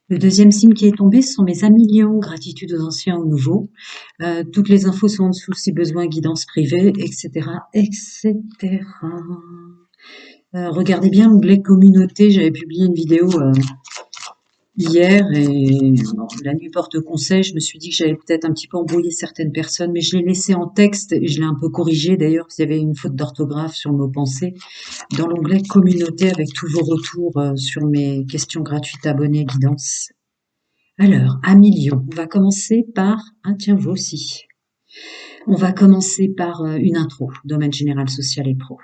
Le deuxième signe qui est tombé, ce sont mes amis lions, gratitude aux anciens, aux nouveaux. Toutes les infos sont en dessous si besoin, guidance privée, etc., etc. Regardez bien l'onglet communauté, j'avais publié une vidéo hier et bon, la nuit porte conseil, je me suis dit que j'avais peut-être un petit peu embrouillé certaines personnes, mais je l'ai laissé en texte et je l'ai un peu corrigé d'ailleurs, parce qu'il y avait une faute d'orthographe sur le mot pensée, dans l'onglet communauté avec tous vos retours sur mes questions gratuites, abonnés, guidance. Alors, à million, on va commencer par, ah tiens, vous aussi. On va commencer par une intro, domaine général, social et pro.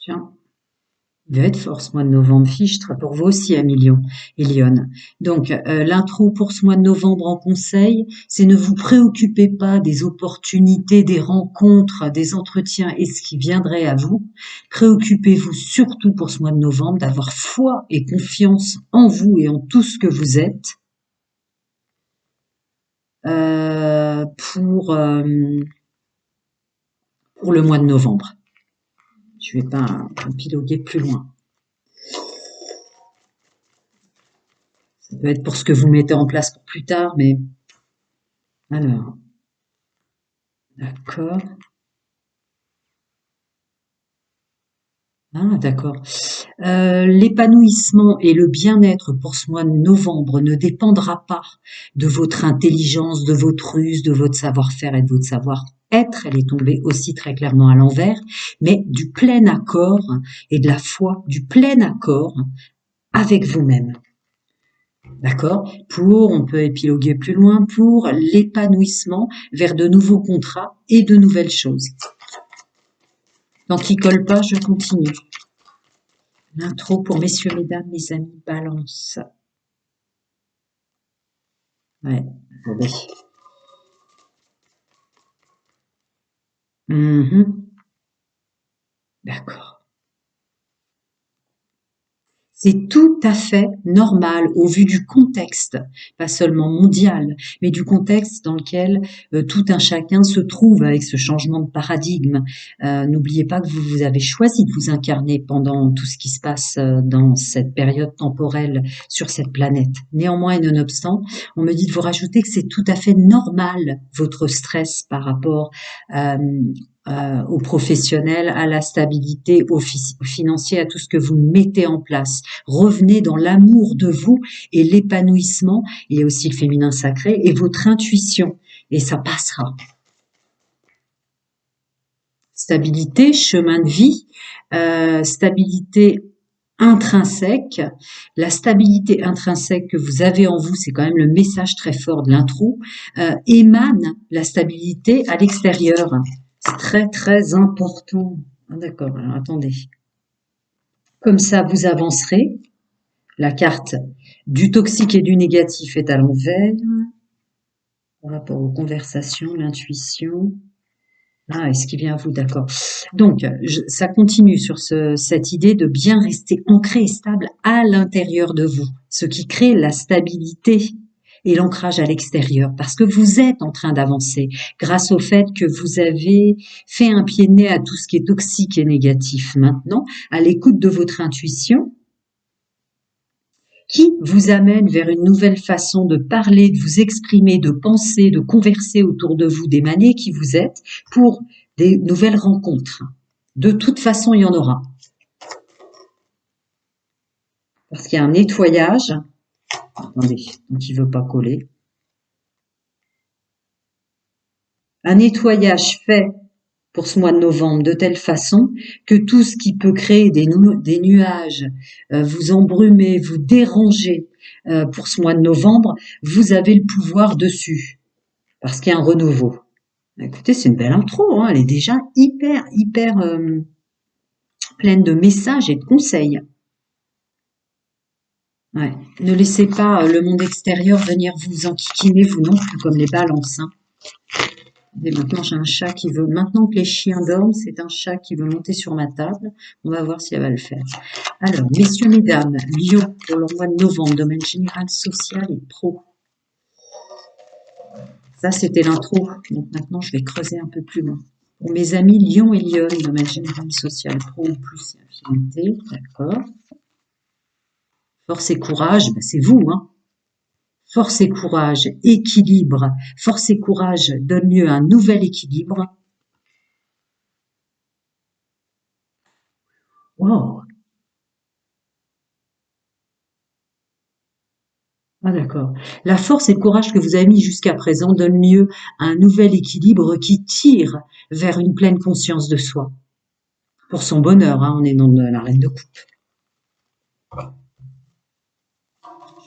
Tiens, il va être fort ce mois de novembre, fichtre, pour vous aussi à million et Lyon. Donc, l'intro pour ce mois de novembre en conseil, c'est ne vous préoccupez pas des opportunités, des rencontres, des entretiens et ce qui viendrait à vous. Préoccupez-vous surtout pour ce mois de novembre d'avoir foi et confiance en vous et en tout ce que vous êtes. Pour le mois de novembre. Je vais pas piloguer plus loin. Ça peut être pour ce que vous mettez en place pour plus tard, mais alors, d'accord. Ah, d'accord. L'épanouissement et le bien-être pour ce mois de novembre ne dépendra pas de votre intelligence, de votre ruse, de votre savoir-faire et de votre savoir-être. Elle est tombée aussi très clairement à l'envers, mais du plein accord et de la foi, du plein accord avec vous-même. D'accord? On peut épiloguer plus loin, pour l'épanouissement vers de nouveaux contrats et de nouvelles choses. Tant qu'il colle pas, je continue. L'intro pour messieurs, mesdames, mes amis, balance. Ouais, oui. D'accord. C'est tout à fait normal au vu du contexte, pas seulement mondial, mais du contexte dans lequel tout un chacun se trouve avec ce changement de paradigme. N'oubliez pas que vous avez choisi de vous incarner pendant tout ce qui se passe dans cette période temporelle sur cette planète. Néanmoins et nonobstant, on me dit de vous rajouter que c'est tout à fait normal votre stress par rapport aux professionnels, à la stabilité, au financier, à tout ce que vous mettez en place. Revenez dans l'amour de vous et l'épanouissement. Il y a aussi le féminin sacré et votre intuition. Et ça passera. Stabilité, chemin de vie, stabilité intrinsèque. La stabilité intrinsèque que vous avez en vous, c'est quand même le message très fort de l'intro, émane la stabilité à l'extérieur. C'est très, très important. Ah, d'accord, alors attendez. Comme ça, vous avancerez. La carte du toxique et du négatif est à l'envers. Par rapport aux conversations, l'intuition. Ah, est-ce qui vient à vous? D'accord. Donc, ça continue sur cette idée de bien rester ancré et stable à l'intérieur de vous. Ce qui crée la stabilité et l'ancrage à l'extérieur, parce que vous êtes en train d'avancer grâce au fait que vous avez fait un pied de nez à tout ce qui est toxique et négatif maintenant, à l'écoute de votre intuition, qui vous amène vers une nouvelle façon de parler, de vous exprimer, de penser, de converser autour de vous, d'émaner qui vous êtes, pour des nouvelles rencontres. De toute façon, il y en aura. Parce qu'il y a un nettoyage. Attendez, donc il ne veut pas coller. Un nettoyage fait pour ce mois de novembre de telle façon que tout ce qui peut créer des nuages, vous embrumer, vous déranger pour ce mois de novembre, vous avez le pouvoir dessus. Parce qu'il y a un renouveau. Écoutez, c'est une belle intro, hein, elle est déjà hyper pleine de messages et de conseils. Ouais. Ne laissez pas le monde extérieur venir vous enquiquiner, vous non plus, comme les balances. Hein. Et maintenant, j'ai un chat qui veut, maintenant que les chiens dorment, c'est un chat qui veut monter sur ma table. On va voir si elle va le faire. Alors, messieurs, mesdames, Lion pour le mois de novembre, domaine général, social et pro. Ça, c'était l'intro. Donc maintenant, je vais creuser un peu plus loin. Pour mes amis Lion et Lyon, domaine général, social, pro ou plus et affinité, d'accord. Force et courage, ben c'est vous, hein. Force et courage, équilibre. Force et courage donne lieu à un nouvel équilibre. Wow. Ah d'accord. La force et le courage que vous avez mis jusqu'à présent donnent lieu à un nouvel équilibre qui tire vers une pleine conscience de soi. Pour son bonheur, hein, on est dans la reine de coupe.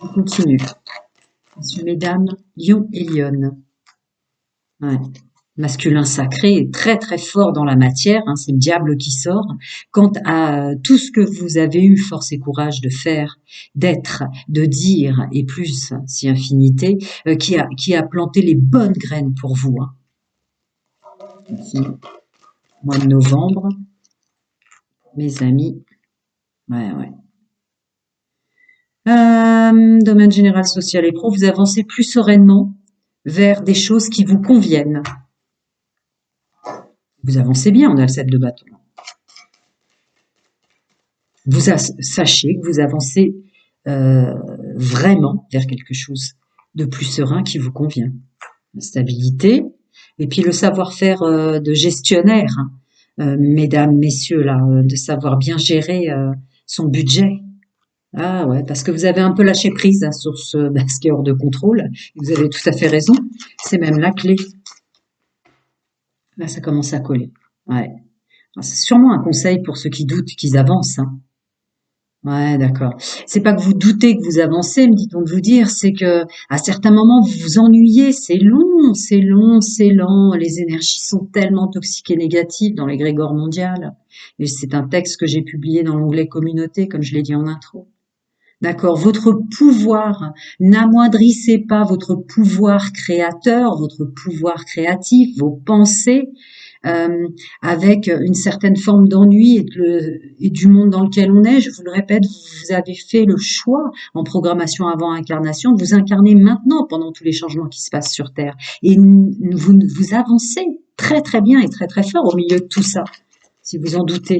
Je continue. Messieurs, mesdames, Lion et Lionne. Ouais. Masculin sacré est très très fort dans la matière, hein, c'est le diable qui sort. Quant à tout ce que vous avez eu force et courage de faire, d'être, de dire, et plus, si infinité, qui a planté les bonnes graines pour vous. Hein. Ici, mois de novembre, mes amis. Ouais, ouais. Domaine général, social et pro, vous avancez plus sereinement vers des choses qui vous conviennent. Vous avancez bien, on a le 7 de bâton. Sachez que vous avancez vraiment vers quelque chose de plus serein qui vous convient. La stabilité, et puis le savoir-faire de gestionnaire, hein, mesdames, messieurs, là, de savoir bien gérer son budget. Ah ouais, parce que vous avez un peu lâché prise hein, sur ce qui est hors de contrôle. Vous avez tout à fait raison. C'est même la clé. Là, ça commence à coller. Ouais. C'est sûrement un conseil pour ceux qui doutent qu'ils avancent. Hein. Ouais, d'accord. C'est pas que vous doutez que vous avancez, me dit-on de vous dire, c'est que à certains moments vous vous ennuyez, c'est long, c'est long, c'est lent. Les énergies sont tellement toxiques et négatives dans l'égrégore mondial. Et c'est un texte que j'ai publié dans l'onglet communauté, comme je l'ai dit en intro. D'accord. Votre pouvoir, n'amoindrissez pas votre pouvoir créateur, votre pouvoir créatif, vos pensées, euh, avec une certaine forme d'ennui et du monde dans lequel on est. Je vous le répète, vous avez fait le choix en programmation avant incarnation de vous incarner maintenant pendant tous les changements qui se passent sur Terre. Et vous avancez très très bien et très très fort au milieu de tout ça, si vous en doutez.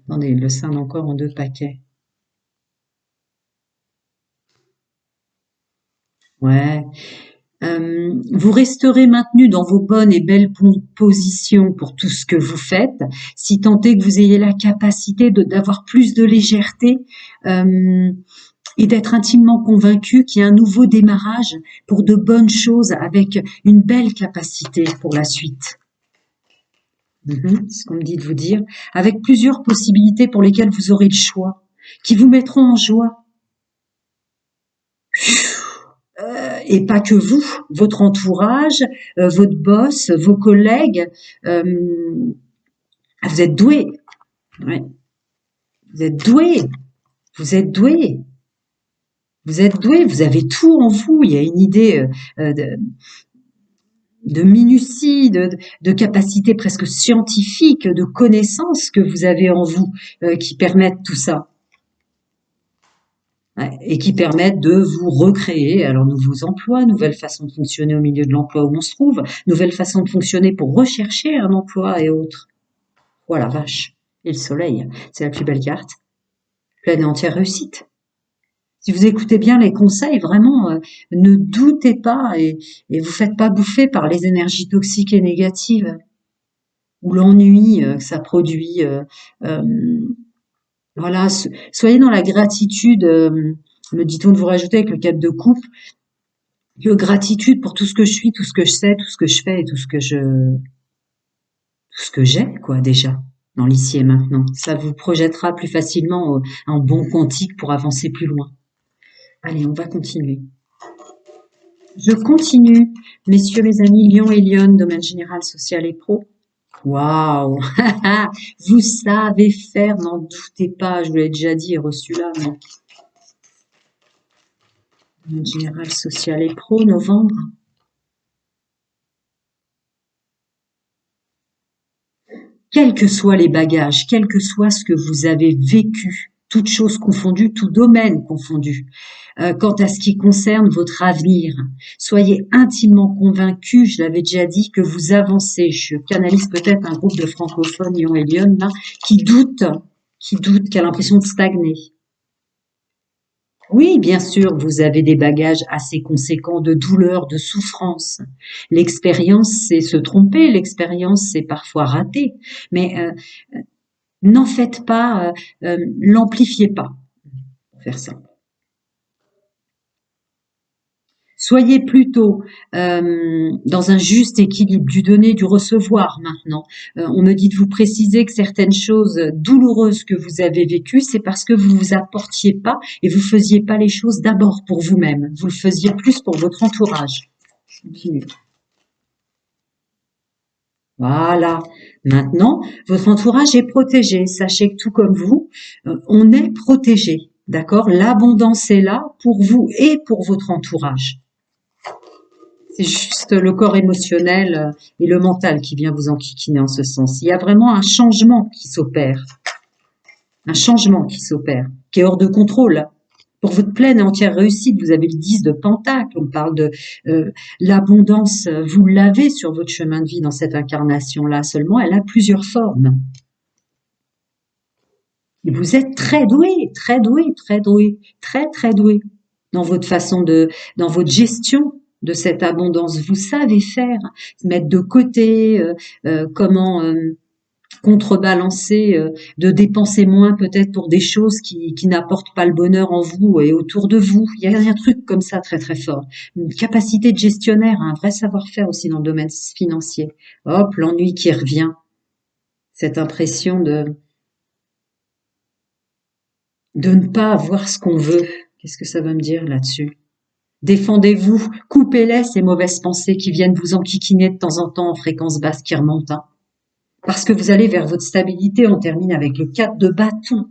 Attendez, le scinde encore en 2 paquets. Ouais. Vous resterez maintenu dans vos bonnes et belles positions pour tout ce que vous faites, si tant est que vous ayez la capacité d'avoir plus de légèreté et d'être intimement convaincu qu'il y a un nouveau démarrage pour de bonnes choses avec une belle capacité pour la suite. Ce qu'on me dit de vous dire, avec plusieurs possibilités pour lesquelles vous aurez le choix, qui vous mettront en joie. Et pas que vous, votre entourage, votre boss, vos collègues. Vous êtes doué. Ouais. Vous êtes doué. Vous êtes doué. Vous êtes doué. Vous avez tout en vous. Il y a une idée de minutie, de capacité presque scientifique, de connaissances que vous avez en vous qui permettent tout ça. Et qui permettent de vous recréer alors nouveaux emplois, nouvelles façons de fonctionner au milieu de l'emploi où on se trouve, nouvelles façons de fonctionner pour rechercher un emploi et autres. Voilà, vache. Et le soleil, c'est la plus belle carte. Pleine et entière réussite. Si vous écoutez bien les conseils, vraiment, ne doutez pas et vous faites pas bouffer par les énergies toxiques et négatives ou l'ennui que ça produit. Voilà, soyez dans la gratitude. Me dit-on de vous rajouter avec le 4 de coupe, que gratitude pour tout ce que je suis, tout ce que je sais, tout ce que je fais et tout ce que j'ai, quoi, déjà, dans l'ici et maintenant. Ça vous projettera plus facilement en bon quantique pour avancer plus loin. Allez, on va continuer. Je continue, messieurs, mes amis, Lion et Lyon, domaine général, social et pro. Waouh! Vous savez faire, n'en doutez pas, je vous l'ai déjà dit et reçu là, mais domaine général, social et pro, novembre. Quels que soient les bagages, quel que soit ce que vous avez vécu, toutes choses confondues, tout domaine confondu. Quant à ce qui concerne votre avenir, soyez intimement convaincus, je l'avais déjà dit, que vous avancez. Je canalise peut-être un groupe de francophones, Lyon et Lyon, là, qui doutent, qui a l'impression de stagner. Oui, bien sûr, vous avez des bagages assez conséquents de douleur, de souffrance. L'expérience, c'est se tromper, l'expérience, c'est parfois rater. Mais n'en faites pas, l'amplifiez pas, pour faire ça. Soyez plutôt dans un juste équilibre du donner, du recevoir maintenant. On me dit de vous préciser que certaines choses douloureuses que vous avez vécues, c'est parce que vous vous apportiez pas et vous faisiez pas les choses d'abord pour vous-même. Vous le faisiez plus pour votre entourage. Continue. Voilà. Maintenant, votre entourage est protégé. Sachez que tout comme vous, on est protégé. D'accord? L'abondance est là pour vous et pour votre entourage. C'est juste le corps émotionnel et le mental qui vient vous enquiquiner en ce sens. Il y a vraiment un changement qui s'opère. Un changement qui s'opère, qui est hors de contrôle. Pour votre pleine et entière réussite, vous avez le 10 de Pentacle, on parle de l'abondance, vous l'avez sur votre chemin de vie dans cette incarnation-là, seulement elle a plusieurs formes. Et vous êtes très doué, très doué, très doué, très très doué dans votre façon dans votre gestion de cette abondance. Vous savez faire, mettre de côté, comment contrebalancer, de dépenser moins peut-être pour des choses qui n'apportent pas le bonheur en vous et autour de vous. Il y a un truc comme ça très très fort. Une capacité de gestionnaire, un vrai savoir-faire aussi dans le domaine financier. Hop, l'ennui qui revient. Cette impression de ne pas avoir ce qu'on veut. Qu'est-ce que ça veut me dire là-dessus? Défendez-vous, coupez-les ces mauvaises pensées qui viennent vous enquiquiner de temps en temps en fréquence basse qui remontent. Hein. Parce que vous allez vers votre stabilité, on termine avec le 4 de bâton.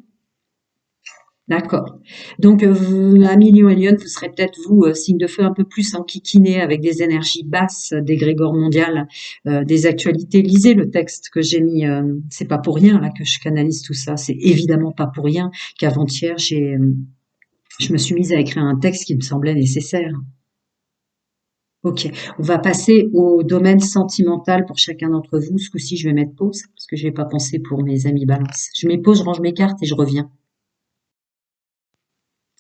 D'accord. Donc, amis Lion et Lyon, vous serez peut-être, vous, signe de feu un peu plus enquiquiné avec des énergies basses, des grégores mondiales, des actualités. Lisez le texte que j'ai mis, c'est pas pour rien là que je canalise tout ça, c'est évidemment pas pour rien qu'avant-hier, je me suis mise à écrire un texte qui me semblait nécessaire. Ok, on va passer au domaine sentimental pour chacun d'entre vous. Ce coup-ci, je vais mettre pause parce que je n'ai pas pensé pour mes amis balance. Je mets pause, je range mes cartes et je reviens.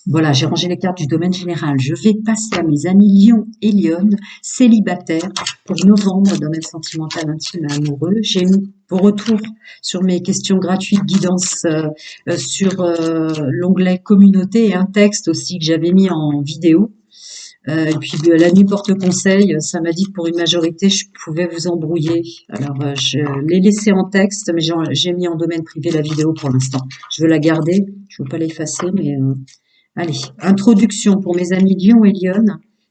Voilà, j'ai rangé les cartes du domaine général. Je vais passer à mes amis Lion et Lyon, célibataires, pour novembre, domaine sentimental, intime et amoureux. J'ai mis vos retours sur mes questions gratuites, guidance sur l'onglet communauté et un texte aussi que j'avais mis en vidéo. Et puis la nuit porte conseil, ça m'a dit que pour une majorité, je pouvais vous embrouiller. Alors je l'ai laissé en texte, mais j'ai mis en domaine privé la vidéo pour l'instant. Je veux la garder, je veux pas l'effacer, mais allez. Introduction pour mes amis Lion et Lyon,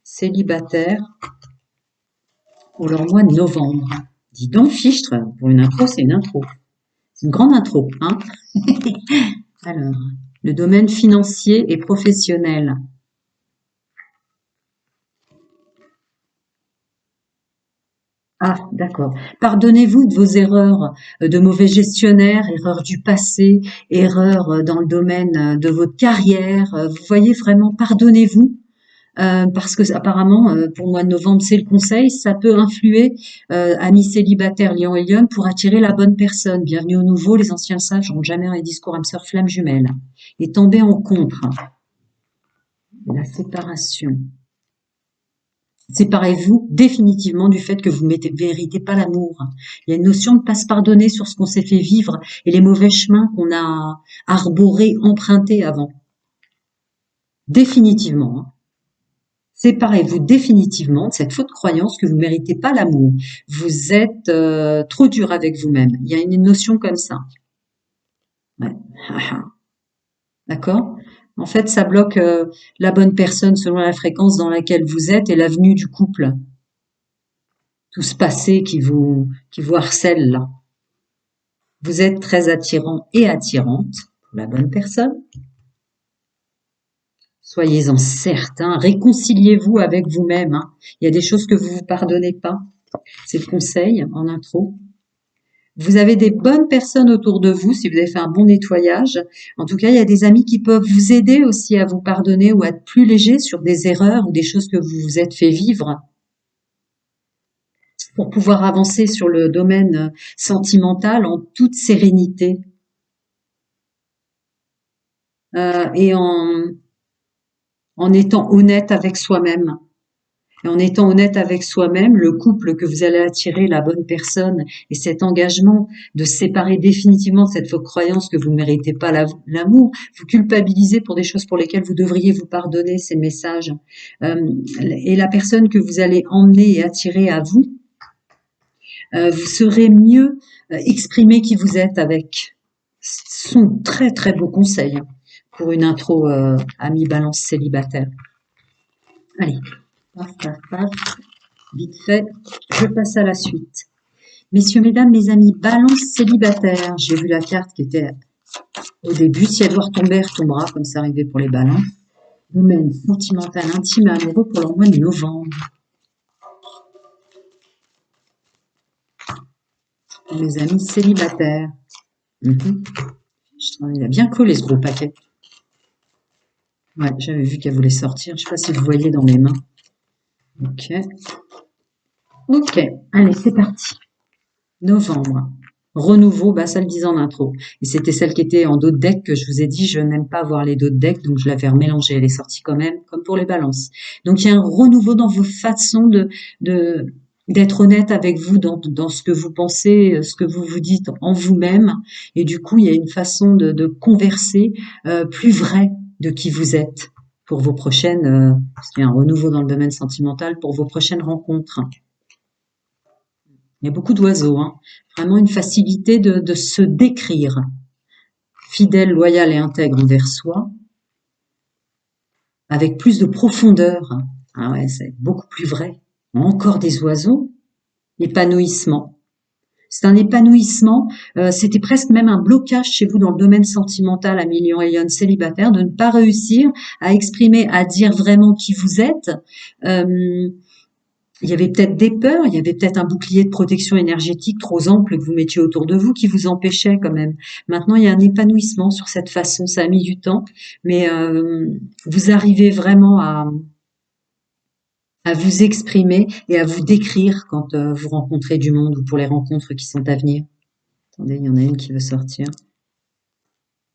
célibataires, pour leur mois de novembre. Dis donc, fichtre, pour une intro, c'est une intro. C'est une grande intro, hein. Alors, le domaine financier et professionnel. Ah, d'accord. Pardonnez-vous de vos erreurs de mauvais gestionnaire, erreurs du passé, erreurs dans le domaine de votre carrière. Vous voyez vraiment, pardonnez-vous. Parce que apparemment, pour le mois de novembre, c'est le conseil, ça peut influer, amis célibataires, Lion et Lyon, pour attirer la bonne personne. Bienvenue au nouveau, les anciens sages n'ont jamais un discours âme sœur flamme jumelle. Et tombez en contre. La séparation. Séparez-vous définitivement du fait que vous ne méritez pas l'amour. Il y a une notion de ne pas se pardonner sur ce qu'on s'est fait vivre et les mauvais chemins qu'on a arborés, empruntés avant. Définitivement. Hein. Séparez-vous définitivement de cette fausse croyance que vous ne méritez pas l'amour. Vous êtes trop dur avec vous-même. Il y a une notion comme ça. Ouais. D'accord? En fait, ça bloque la bonne personne selon la fréquence dans laquelle vous êtes et l'avenue du couple. Tout ce passé qui vous harcèle là. Vous êtes très attirant et attirante pour la bonne personne. Soyez-en certains. Réconciliez-vous avec vous-même. Hein. Il y a des choses que vous vous pardonnez pas. C'est le conseil en intro. Vous avez des bonnes personnes autour de vous si vous avez fait un bon nettoyage. En tout cas, il y a des amis qui peuvent vous aider aussi à vous pardonner ou à être plus léger sur des erreurs ou des choses que vous vous êtes fait vivre pour pouvoir avancer sur le domaine sentimental en toute sérénité et en étant honnête avec soi-même. Et en étant honnête avec soi-même, le couple que vous allez attirer, la bonne personne, et cet engagement de se séparer définitivement de cette fausse croyance que vous ne méritez pas l'amour, vous culpabilisez pour des choses pour lesquelles vous devriez vous pardonner, ces messages. Et la personne que vous allez emmener et attirer à vous, vous saurez mieux exprimer qui vous êtes avec. Ce sont très très beaux conseils pour une intro ami balance célibataire. Allez, paf, paf, paf. Vite fait, je passe à la suite. Messieurs, mesdames, mes amis, balance célibataire. J'ai vu la carte qui était au début. Si elle doit retomber, elle retombera, comme ça arrivé pour les balances. Domaine sentimental, intime et amoureux pour le mois de novembre. Mes amis célibataires. Il a bien collé ce gros paquet. Ouais, j'avais vu qu'elle voulait sortir. Je ne sais pas si vous voyez dans mes mains. Ok. Ok, allez, c'est parti. Novembre. Renouveau, bah ça le disait en intro. Et c'était celle qui était en dos de deck que je vous ai dit, je n'aime pas voir les dos de deck, donc je l'avais remélangée. Elle est sortie quand même, comme pour les balances. Donc il y a un renouveau dans vos façons d'être honnête avec vous dans ce que vous pensez, ce que vous vous dites en vous-même. Et du coup, il y a une façon de converser plus vraie de qui vous êtes pour vos prochaines, parce qu'il y a un renouveau dans le domaine sentimental, pour vos prochaines rencontres. Il y a beaucoup d'oiseaux, hein. Vraiment une facilité de se décrire. Fidèle, loyal et intègre envers soi, avec plus de profondeur. Ah ouais, c'est beaucoup plus vrai. Encore des oiseaux. Épanouissement. C'est un épanouissement, c'était presque même un blocage chez vous dans le domaine sentimental à million et Lion célibataire, de ne pas réussir à exprimer, à dire vraiment qui vous êtes. Il y avait peut-être des peurs, il y avait peut-être un bouclier de protection énergétique trop ample que vous mettiez autour de vous qui vous empêchait quand même. Maintenant, il y a un épanouissement sur cette façon. Ça a mis du temps, mais vous arrivez vraiment à vous exprimer et à vous décrire quand vous rencontrez du monde ou pour les rencontres qui sont à venir. Attendez, il y en a une qui veut sortir.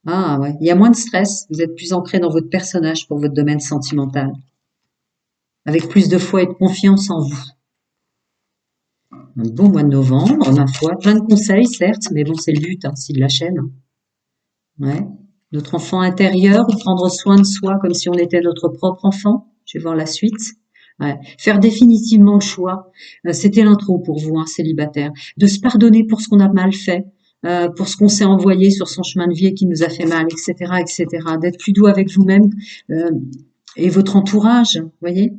Ah ouais, il y a moins de stress, vous êtes plus ancré dans votre personnage pour votre domaine sentimental, avec plus de foi et de confiance en vous. Un beau mois de novembre, ma foi. Plein de conseils, certes, mais bon, c'est le but, hein, c'est de la chaîne. Ouais. Notre enfant intérieur, ou prendre soin de soi comme si on était notre propre enfant. Je vais voir la suite. Ouais. Faire définitivement le choix. C'était l'intro pour vous, hein, célibataire. De se pardonner pour ce qu'on a mal fait, pour ce qu'on s'est envoyé sur son chemin de vie et qui nous a fait mal, etc., etc. D'être plus doux avec vous-même et votre entourage, vous voyez.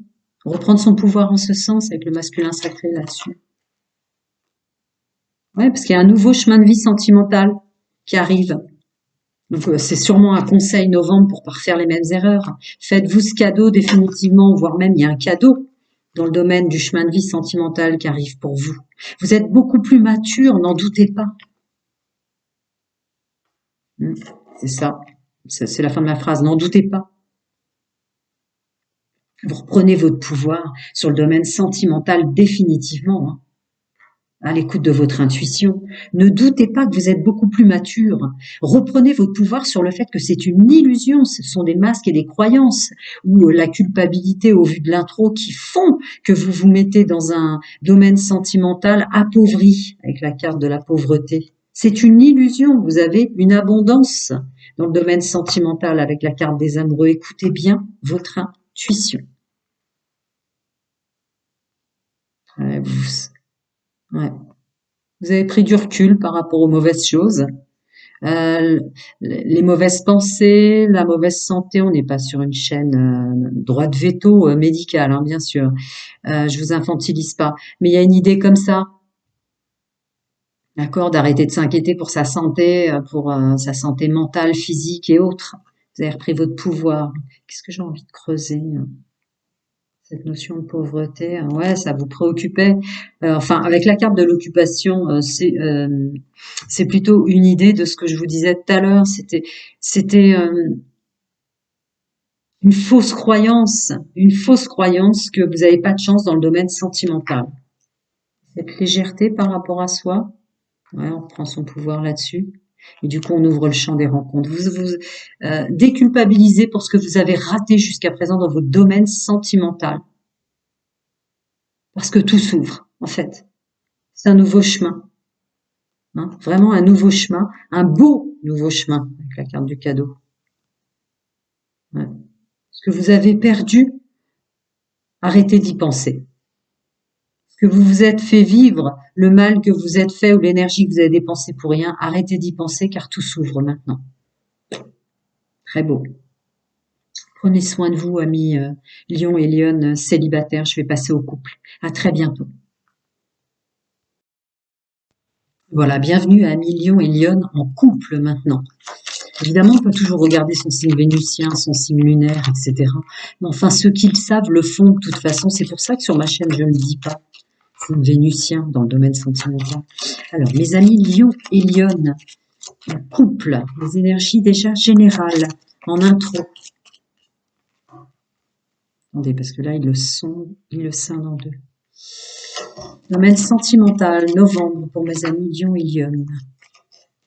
Reprendre son pouvoir en ce sens avec le masculin sacré là-dessus. Ouais, parce qu'il y a un nouveau chemin de vie sentimental qui arrive. Donc c'est sûrement un conseil novembre pour pas refaire les mêmes erreurs. Faites-vous ce cadeau définitivement, voire même il y a un cadeau dans le domaine du chemin de vie sentimental qui arrive pour vous. Vous êtes beaucoup plus mature, n'en doutez pas. C'est ça. C'est la fin de ma phrase. N'en doutez pas. Vous reprenez votre pouvoir sur le domaine sentimental définitivement, hein, à l'écoute de votre intuition. Ne doutez pas que vous êtes beaucoup plus mature. Reprenez votre pouvoir sur le fait que c'est une illusion, ce sont des masques et des croyances, ou la culpabilité au vu de l'intro qui font que vous vous mettez dans un domaine sentimental appauvri, avec la carte de la pauvreté. C'est une illusion, vous avez une abondance dans le domaine sentimental avec la carte des amoureux. Écoutez bien votre intuition. Ouais. Vous avez pris du recul par rapport aux mauvaises choses. Les mauvaises pensées, la mauvaise santé, on n'est pas sur une chaîne droit de veto médicale, hein, bien sûr. Je vous infantilise pas. Mais il y a une idée comme ça, d'accord, d'arrêter de s'inquiéter pour sa santé, pour sa santé mentale, physique et autres. Vous avez repris votre pouvoir. Qu'est-ce que j'ai envie de creuser? Cette notion de pauvreté, ouais, ça vous préoccupait. Enfin, avec la carte de l'occupation, c'est plutôt une idée de ce que je vous disais tout à l'heure. C'était une fausse croyance que vous n'avez pas de chance dans le domaine sentimental. Cette légèreté par rapport à soi, ouais, on prend son pouvoir là-dessus. Et du coup, on ouvre le champ des rencontres. Vous déculpabilisez pour ce que vous avez raté jusqu'à présent dans votre domaine sentimental. Parce que tout s'ouvre, en fait. C'est un nouveau chemin. Hein, vraiment un nouveau chemin. Un beau nouveau chemin, avec la carte du cadeau. Ouais. Ce que vous avez perdu, arrêtez d'y penser. Ce que vous vous êtes fait vivre, le mal que vous êtes fait ou l'énergie que vous avez dépensée pour rien, arrêtez d'y penser car tout s'ouvre maintenant. Très beau. Prenez soin de vous, amis Lion et Lionne célibataires. Je vais passer au couple. À très bientôt. Voilà, bienvenue à amis Lion et Lionne en couple maintenant. Évidemment, on peut toujours regarder son signe vénusien, son signe lunaire, etc. Mais enfin, ceux qui le savent le font de toute façon. C'est pour ça que sur ma chaîne, je ne le dis pas. Signe vénusien dans le domaine sentimental. Alors, mes amis Lion et Lionne, en couple, les énergies déjà générales, en intro. Attendez, parce que là, ils le scindent en deux. Domaine sentimental, novembre, pour mes amis Lion et Lionne.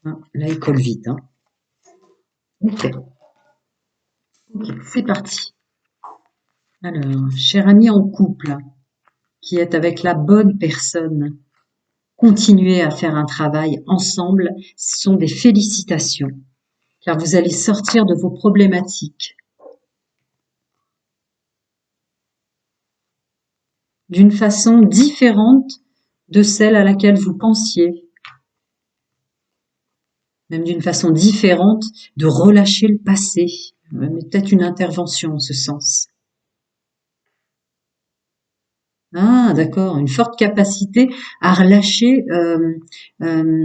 Hein, là, il colle vite. Hein. Ok, c'est parti. Alors, cher ami en couple, qui est avec la bonne personne, continuez à faire un travail ensemble. Ce sont des félicitations, car vous allez sortir de vos problématiques. D'une façon différente de celle à laquelle vous pensiez. Même d'une façon différente de relâcher le passé. Mais peut-être une intervention en ce sens. Ah, d'accord, une forte capacité à relâcher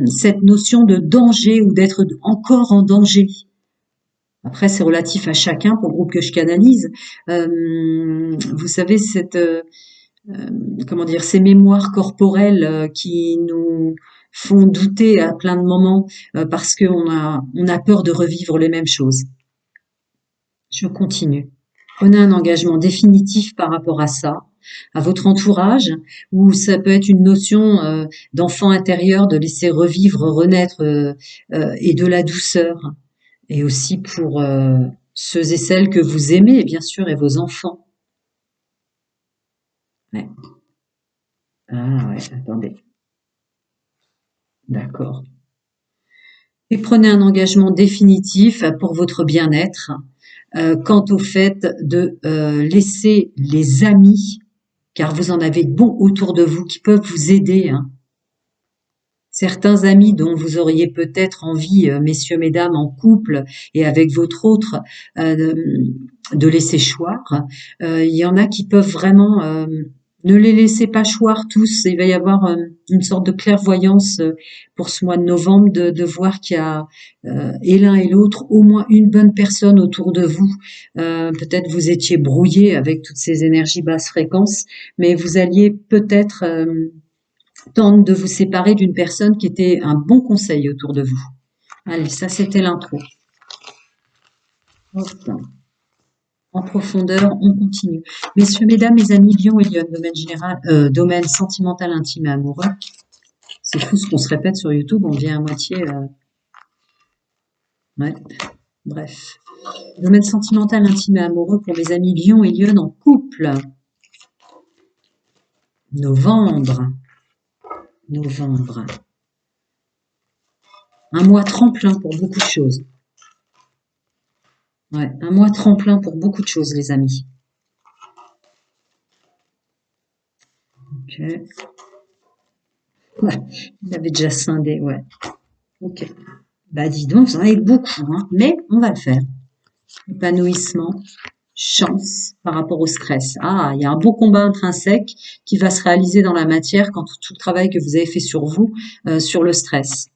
cette notion de danger ou d'être encore en danger. Après, c'est relatif à chacun pour le groupe que je canalise. Vous savez, comment dire, ces mémoires corporelles qui nous font douter à plein de moments parce on a peur de revivre les mêmes choses. Je continue. Prenez un engagement définitif par rapport à ça, à votre entourage, ou ça peut être une notion d'enfant intérieur, de laisser revivre, renaître et de la douceur. Et aussi pour ceux et celles que vous aimez, bien sûr, et vos enfants. Ouais. Ah ouais, attendez. D'accord. Et prenez un engagement définitif pour votre bien-être quant au fait de laisser les amis, car vous en avez de bons autour de vous qui peuvent vous aider. Hein. Certains amis dont vous auriez peut-être envie, messieurs, mesdames, en couple et avec votre autre, de laisser choir. Il y en a qui peuvent vraiment ne les laissez pas choir tous. Il va y avoir une sorte de clairvoyance pour ce mois de novembre de voir qu'il y a et l'un et l'autre au moins une bonne personne autour de vous. Peut-être vous étiez brouillé avec toutes ces énergies basse fréquence, mais vous alliez peut-être tendre de vous séparer d'une personne qui était un bon conseil autour de vous. Allez, ça c'était l'intro. En profondeur, on continue. Messieurs, mesdames, mes amis, Lion et Lionne, domaine général, domaine sentimental, intime et amoureux. C'est fou ce qu'on se répète sur YouTube, on vient à moitié. Ouais, bref. Domaine sentimental, intime et amoureux pour mes amis Lion et Lionne en couple. Novembre. Un mois tremplin pour beaucoup de choses. Ouais, un mois tremplin pour beaucoup de choses, les amis. Ok. Ouais, il avait déjà scindé, ouais. Ok. Bah dis donc, vous en avez beaucoup, hein, mais on va le faire. Épanouissement, chance par rapport au stress. Ah, il y a un beau combat intrinsèque qui va se réaliser dans la matière quand tout le travail que vous avez fait sur vous, sur le stress.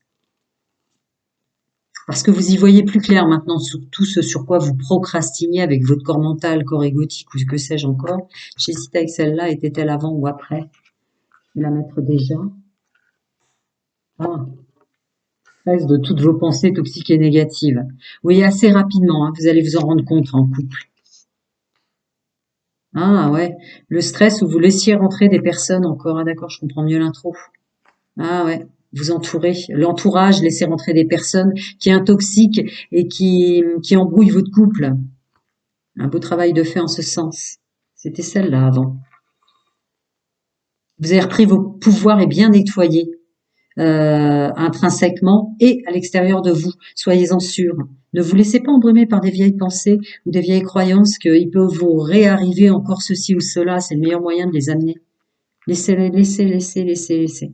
Parce que vous y voyez plus clair maintenant sur tout ce sur quoi vous procrastinez avec votre corps mental, corps égotique ou que sais-je encore. J'hésite avec celle-là, était-elle avant ou après? Je vais la mettre déjà. Ah, reste de toutes vos pensées toxiques et négatives. Oui, assez rapidement, hein, vous allez vous en rendre compte en couple. Ah ouais, le stress où vous laissiez rentrer des personnes encore. Ah d'accord, je comprends mieux l'intro. Ah ouais, vous entourez, l'entourage, laissez rentrer des personnes qui intoxiquent et qui embrouillent votre couple. Un beau travail de fait en ce sens. C'était celle-là avant. Vous avez repris vos pouvoirs et bien nettoyés, intrinsèquement et à l'extérieur de vous. Soyez-en sûrs. Ne vous laissez pas embrumer par des vieilles pensées ou des vieilles croyances qu'il peut vous réarriver encore ceci ou cela. C'est le meilleur moyen de les amener. Laissez-les, laissez.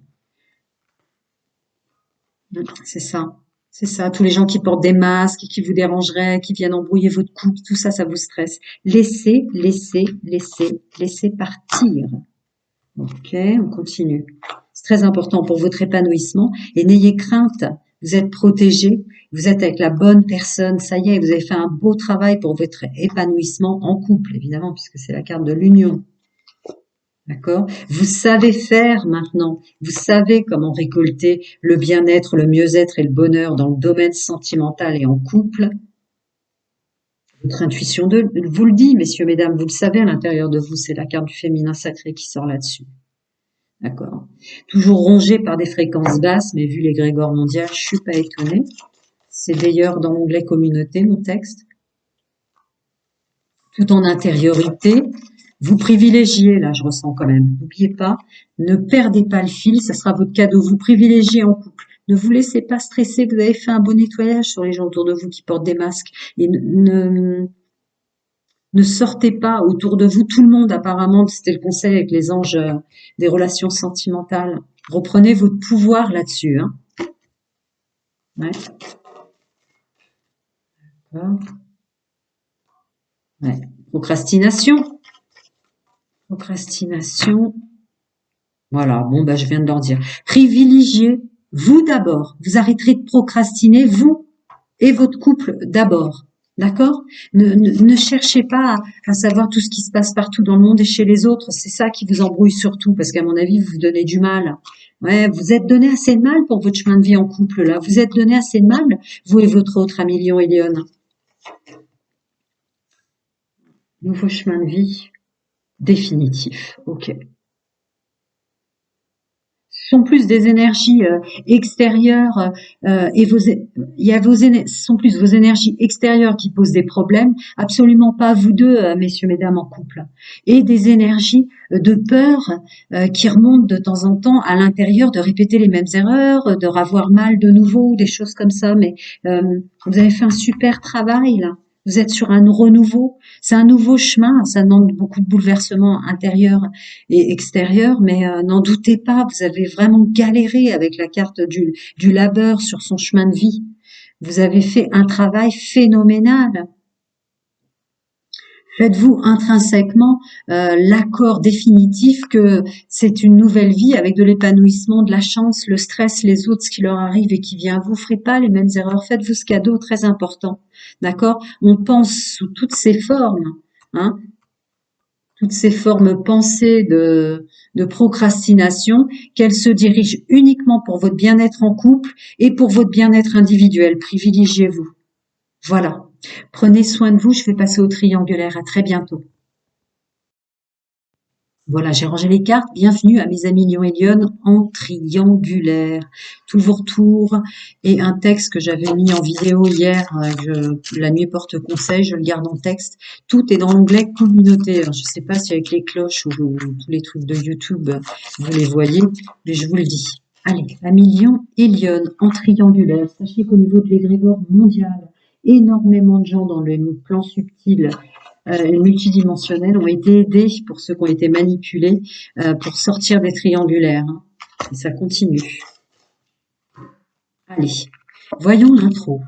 C'est ça. C'est ça. Tous les gens qui portent des masques, qui vous dérangeraient, qui viennent embrouiller votre couple, tout ça, ça vous stresse. Laissez partir. Ok, on continue. C'est très important pour votre épanouissement et n'ayez crainte. Vous êtes protégé, vous êtes avec la bonne personne, ça y est, vous avez fait un beau travail pour votre épanouissement en couple, évidemment, puisque c'est la carte de l'union. D'accord? Vous savez faire maintenant. Vous savez comment récolter le bien-être, le mieux-être et le bonheur dans le domaine sentimental et en couple. Votre intuition vous le dit, messieurs, mesdames, vous le savez à l'intérieur de vous. C'est la carte du féminin sacré qui sort là-dessus. D'accord? Toujours rongé par des fréquences basses, mais vu l'égrégore mondial, je suis pas étonnée. C'est d'ailleurs dans l'onglet communauté, mon texte. Tout en intériorité, vous privilégiez, là je ressens quand même, n'oubliez pas, ne perdez pas le fil, ça sera votre cadeau, vous privilégiez en couple. Ne vous laissez pas stresser, vous avez fait un bon nettoyage sur les gens autour de vous qui portent des masques. Et ne sortez pas autour de vous, tout le monde apparemment, c'était le conseil avec les anges des relations sentimentales. Reprenez votre pouvoir là-dessus. Hein. Ouais. Ouais. Procrastination. Procrastination. Voilà, bon, bah, je viens de leur dire. Privilégiez vous d'abord. Vous arrêterez de procrastiner, vous et votre couple d'abord. D'accord? Ne cherchez pas à savoir tout ce qui se passe partout dans le monde et chez les autres. C'est ça qui vous embrouille surtout, parce qu'à mon avis, vous vous donnez du mal. Ouais, vous êtes donné assez de mal pour votre chemin de vie en couple, là. Vous êtes donné assez de mal, vous et votre autre ami Lion et Lyon. Nouveau chemin de vie définitif. Ok. Sont plus des énergies extérieures et il y a ce sont plus vos énergies extérieures qui posent des problèmes, absolument pas vous deux, messieurs, mesdames en couple, et des énergies de peur qui remontent de temps en temps à l'intérieur, de répéter les mêmes erreurs, de revoir mal de nouveau, des choses comme ça. Mais vous avez fait un super travail là. Vous êtes sur un renouveau, c'est un nouveau chemin, ça demande beaucoup de bouleversements intérieurs et extérieurs, mais n'en doutez pas, vous avez vraiment galéré avec la carte du labeur sur son chemin de vie. Vous avez fait un travail phénoménal. Faites-vous intrinsèquement l'accord définitif que c'est une nouvelle vie avec de l'épanouissement, de la chance, le stress, les autres, ce qui leur arrive et qui vient. Vous ferez pas les mêmes erreurs. Faites-vous ce cadeau très important. D'accord? On pense sous toutes ces formes. Hein, toutes ces formes pensées de procrastination, qu'elles se dirigent uniquement pour votre bien-être en couple et pour votre bien-être individuel. Privilégiez-vous. Voilà. Prenez soin de vous. Je vais passer au triangulaire. À très bientôt. Voilà, j'ai rangé les cartes. Bienvenue à mes amis Lion et Lyon en triangulaire. Tous vos retours et un texte que j'avais mis en vidéo hier, la nuit porte conseil, je le garde en texte. Tout est dans l'onglet communauté. Alors, je ne sais pas si avec les cloches ou tous les trucs de YouTube, vous les voyez, mais je vous le dis. Allez, amis Lion et Lyon en triangulaire. Sachez qu'au niveau de l'égrégore mondial, énormément de gens dans le plan subtil multidimensionnels ont été aidés pour ceux qui ont été manipulés pour sortir des triangulaires. Hein. Et ça continue. Allez, voyons l'intro.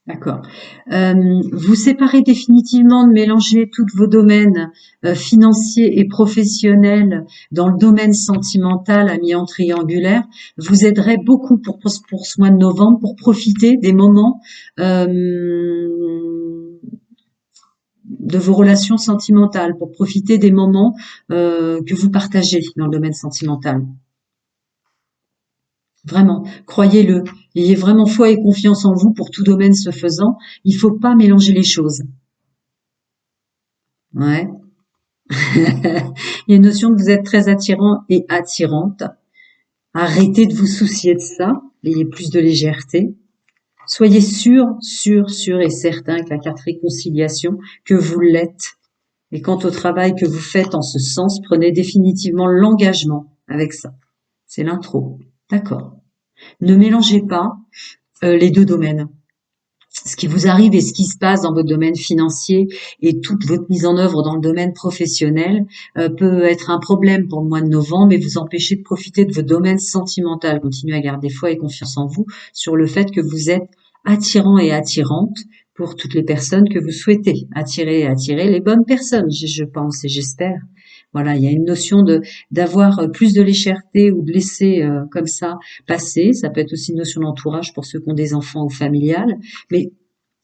D'accord. Vous séparez définitivement de mélanger tous vos domaines financiers et professionnels dans le domaine sentimental ami en triangulaire vous aiderait beaucoup pour ce mois de novembre pour profiter des moments de vos relations sentimentales, pour profiter des moments que vous partagez dans le domaine sentimental. Vraiment, croyez-le. Ayez vraiment foi et confiance en vous pour tout domaine se faisant. Il faut pas mélanger les choses. Ouais. Il y a une notion que vous êtes très attirant et attirante. Arrêtez de vous soucier de ça. Ayez plus de légèreté. Soyez sûr et certain que la carte réconciliation, que vous l'êtes. Et quant au travail que vous faites en ce sens, prenez définitivement l'engagement avec ça. C'est l'intro. D'accord. Ne mélangez pas les deux domaines. Ce qui vous arrive et ce qui se passe dans votre domaine financier et toute votre mise en œuvre dans le domaine professionnel peut être un problème pour le mois de novembre et vous empêcher de profiter de votre domaine sentimental. Continuez à garder foi et confiance en vous sur le fait que vous êtes attirant et attirante pour toutes les personnes que vous souhaitez attirer et attirer les bonnes personnes, je pense et j'espère. Voilà, il y a une notion d'avoir plus de légèreté ou de laisser comme ça passer. Ça peut être aussi une notion d'entourage pour ceux qui ont des enfants ou familiales, mais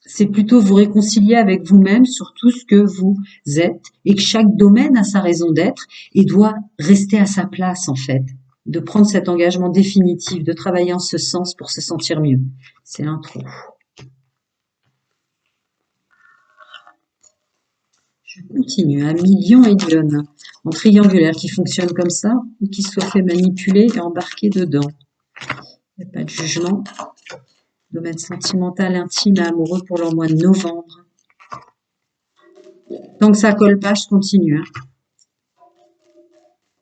c'est plutôt vous réconcilier avec vous-même sur tout ce que vous êtes et que chaque domaine a sa raison d'être et doit rester à sa place en fait. De prendre cet engagement définitif, de travailler en ce sens pour se sentir mieux. C'est l'intro. Je continue. Un million et John en triangulaire qui fonctionne comme ça ou qui soit fait manipuler et embarquer dedans. Il n'y a pas de jugement. Domaine sentimental, intime et amoureux pour leur mois de novembre. Tant que ça colle pas, je continue. Hein.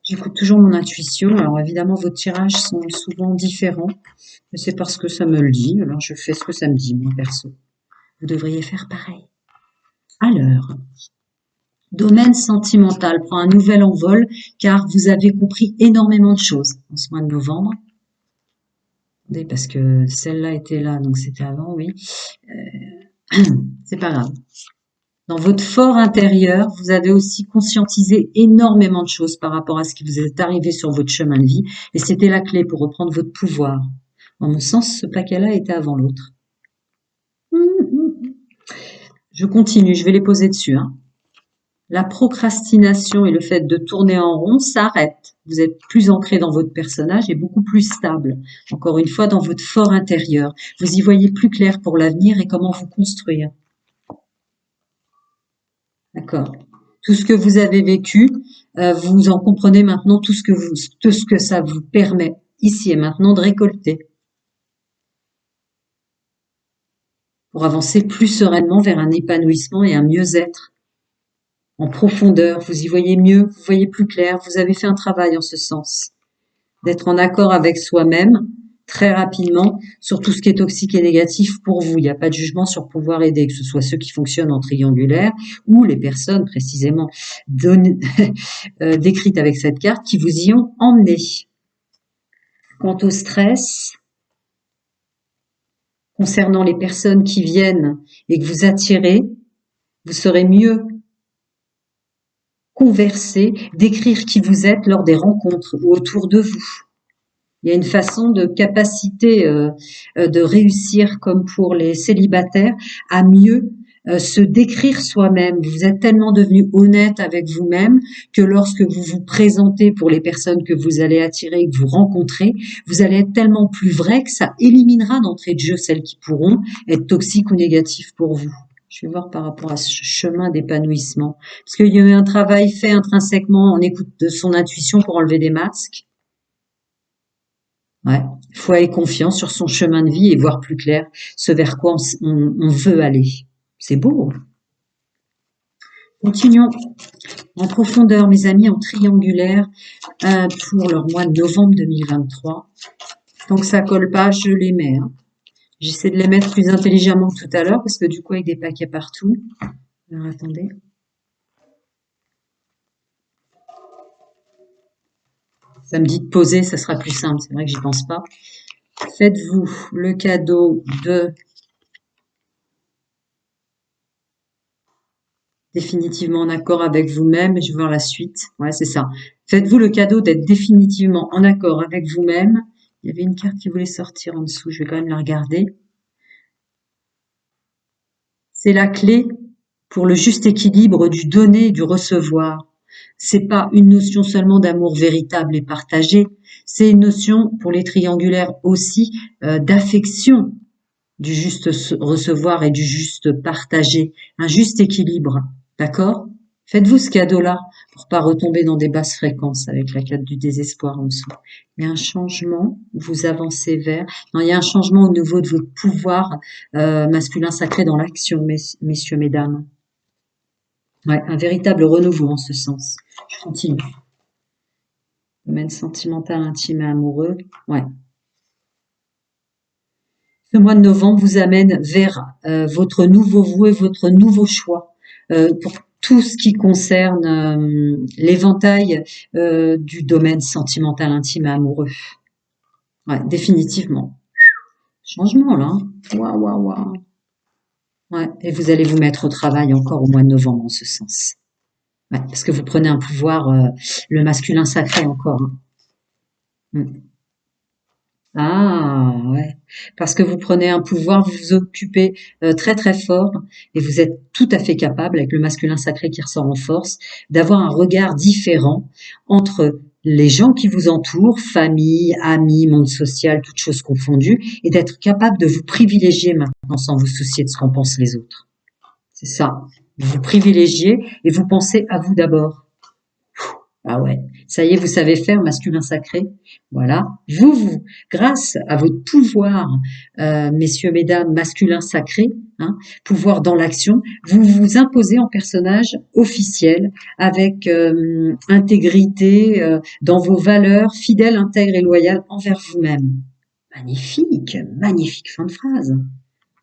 J'écoute toujours mon intuition. Alors évidemment, vos tirages sont souvent différents. Mais c'est parce que ça me le dit. Alors je fais ce que ça me dit, moi perso. Vous devriez faire pareil. Alors, domaine sentimental prend un nouvel envol car vous avez compris énormément de choses en ce mois de novembre. Parce que celle-là était là, donc c'était avant, oui. C'est pas grave. Dans votre fort intérieur, vous avez aussi conscientisé énormément de choses par rapport à ce qui vous est arrivé sur votre chemin de vie, et c'était la clé pour reprendre votre pouvoir. En mon sens, ce paquet-là était avant l'autre. Je continue, je vais les poser dessus. Hein. La procrastination et le fait de tourner en rond s'arrête. Vous êtes plus ancré dans votre personnage et beaucoup plus stable. Encore une fois, dans votre fort intérieur. Vous y voyez plus clair pour l'avenir et comment vous construire. D'accord. Tout ce que vous avez vécu, vous en comprenez maintenant tout ce que ça vous permet ici et maintenant de récolter pour avancer plus sereinement vers un épanouissement et un mieux-être en profondeur. Vous y voyez mieux, vous voyez plus clair. Vous avez fait un travail en ce sens d'être en accord avec soi-même très rapidement sur tout ce qui est toxique et négatif pour vous. Il n'y a pas de jugement sur pouvoir aider, que ce soit ceux qui fonctionnent en triangulaire ou les personnes précisément décrites avec cette carte qui vous y ont emmené. Quant au stress, concernant les personnes qui viennent et que vous attirez, vous saurez mieux converser, décrire qui vous êtes lors des rencontres ou autour de vous. Il y a une façon de capacité de réussir, comme pour les célibataires, à mieux se décrire soi-même. Vous êtes tellement devenu honnête avec vous-même que lorsque vous vous présentez pour les personnes que vous allez attirer et que vous rencontrez, vous allez être tellement plus vrai que ça éliminera d'entrée de jeu celles qui pourront être toxiques ou négatives pour vous. Je vais voir par rapport à ce chemin d'épanouissement. Parce qu'il y a eu un travail fait intrinsèquement en écoute de son intuition pour enlever des masques. Ouais, foi et confiance sur son chemin de vie et voir plus clair ce vers quoi on veut aller. C'est beau. Continuons en profondeur, mes amis, en triangulaire pour leur mois de novembre 2023. Tant que ça colle pas, je les mets. Hein. J'essaie de les mettre plus intelligemment que tout à l'heure parce que du coup, avec des paquets partout. Alors, attendez. Ça me dit de poser, ça sera plus simple. C'est vrai que j'y pense pas. Faites-vous le cadeau de Définitivement en accord avec vous-même. Je vais voir la suite. Ouais, c'est ça. Faites-vous le cadeau d'être définitivement en accord avec vous-même. Il y avait une carte qui voulait sortir en dessous. Je vais quand même la regarder. C'est la clé pour le juste équilibre du donner et du recevoir. C'est pas une notion seulement d'amour véritable et partagé. C'est une notion pour les triangulaires aussi d'affection, du juste recevoir et du juste partager, un juste équilibre. D'accord? Faites-vous ce cadeau-là pour pas retomber dans des basses fréquences avec la carte du désespoir en dessous. Il y a un changement, vous avancez vers. Non, il y a un changement au niveau de votre pouvoir masculin sacré dans l'action, messieurs, mesdames. Ouais, un véritable renouveau en ce sens. Je continue. Domaine sentimental, intime et amoureux. Ouais. Ce mois de novembre vous amène vers votre nouveau vous et votre nouveau choix pour tout ce qui concerne l'éventail du domaine sentimental, intime et amoureux. Ouais, définitivement. Changement là. Hein. Waouh, waouh, waouh. Ouais, et vous allez vous mettre au travail encore au mois de novembre en ce sens. Ouais, parce que vous prenez un pouvoir, le masculin sacré encore. Hein. Mm. Ah ouais, parce que vous prenez un pouvoir, vous vous occupez très très fort et vous êtes tout à fait capable, avec le masculin sacré qui ressort en force, d'avoir un regard différent entre les gens qui vous entourent, famille, amis, monde social, toutes choses confondues, et d'être capable de vous privilégier maintenant sans vous soucier de ce qu'en pensent les autres. C'est ça. Vous vous privilégiez et vous pensez à vous d'abord. Ah ouais, ça y est, vous savez faire masculin sacré. Voilà, grâce à votre pouvoir, messieurs, mesdames, masculin sacré, hein, pouvoir dans l'action, vous vous imposez en personnage officiel avec intégrité dans vos valeurs, fidèle, intègre et loyal envers vous-même. Magnifique, magnifique fin de phrase.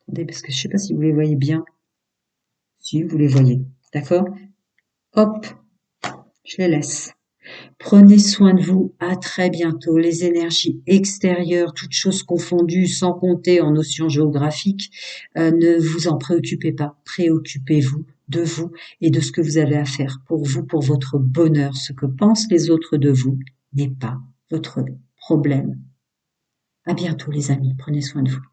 Attendez, parce que je sais pas si vous les voyez bien. Si, vous les voyez. D'accord? Hop, je les laisse. Prenez soin de vous. À très bientôt. Les énergies extérieures, toutes choses confondues, sans compter en notions géographiques, ne vous en préoccupez pas. Préoccupez-vous de vous et de ce que vous avez à faire pour vous, pour votre bonheur. Ce que pensent les autres de vous n'est pas votre problème. À bientôt, les amis. Prenez soin de vous.